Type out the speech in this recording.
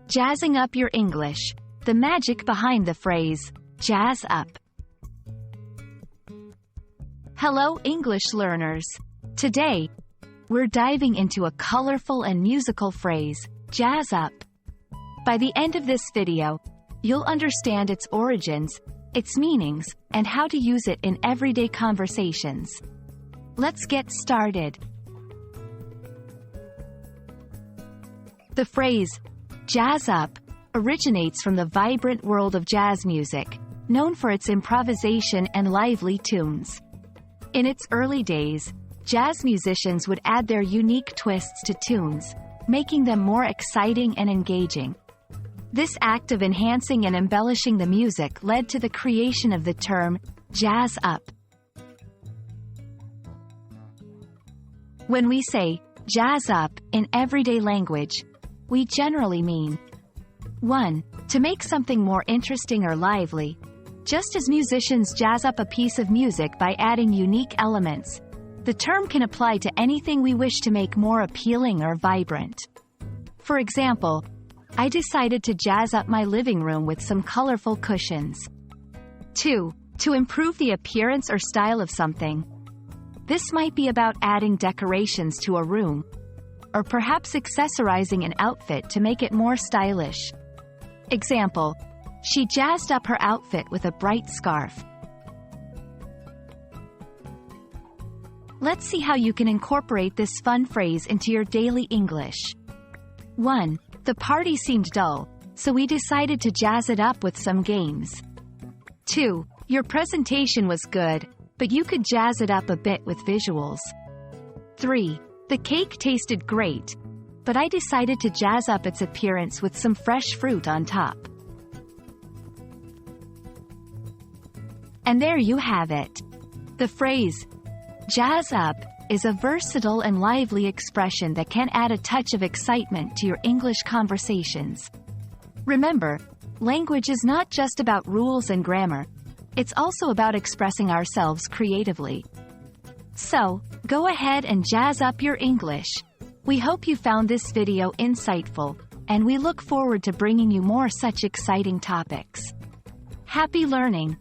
Jazzing up your English. The magic behind the phrase, jazz up. Hello, English learners. Today, we're diving into a colorful and musical phrase, jazz up. By the end of this video, you'll understand its origins, its meanings, and how to use it in everyday conversations. Let's get started. The phrase, jazz up, originates from the vibrant world of jazz music, known for its improvisation and lively tunes. In its early days, jazz musicians would add their unique twists to tunes, making them more exciting and engaging. This act of enhancing and embellishing the music led to the creation of the term, jazz up. When we say, jazz up, in everyday language, we generally mean 1. To make something more interesting or lively. Just as musicians jazz up a piece of music by adding unique elements, the term can apply to anything we wish to make more appealing or vibrant. For example, I decided to jazz up my living room with some colorful cushions. 2. To improve the appearance or style of something. This might be about adding decorations to a room, or perhaps accessorizing an outfit to make it more stylish. Example, she jazzed up her outfit with a bright scarf. Let's see how you can incorporate this fun phrase into your daily English. 1. The party seemed dull, so we decided to jazz it up with some games. 2. Your presentation was good, but you could jazz it up a bit with visuals. 3. The cake tasted great, but I decided to jazz up its appearance with some fresh fruit on top. And there you have it. The phrase, jazz up, is a versatile and lively expression that can add a touch of excitement to your English conversations. Remember, language is not just about rules and grammar, it's also about expressing ourselves creatively. So, go ahead and jazz up your English. We hope you found this video insightful, and we look forward to bringing you more such exciting topics. Happy learning!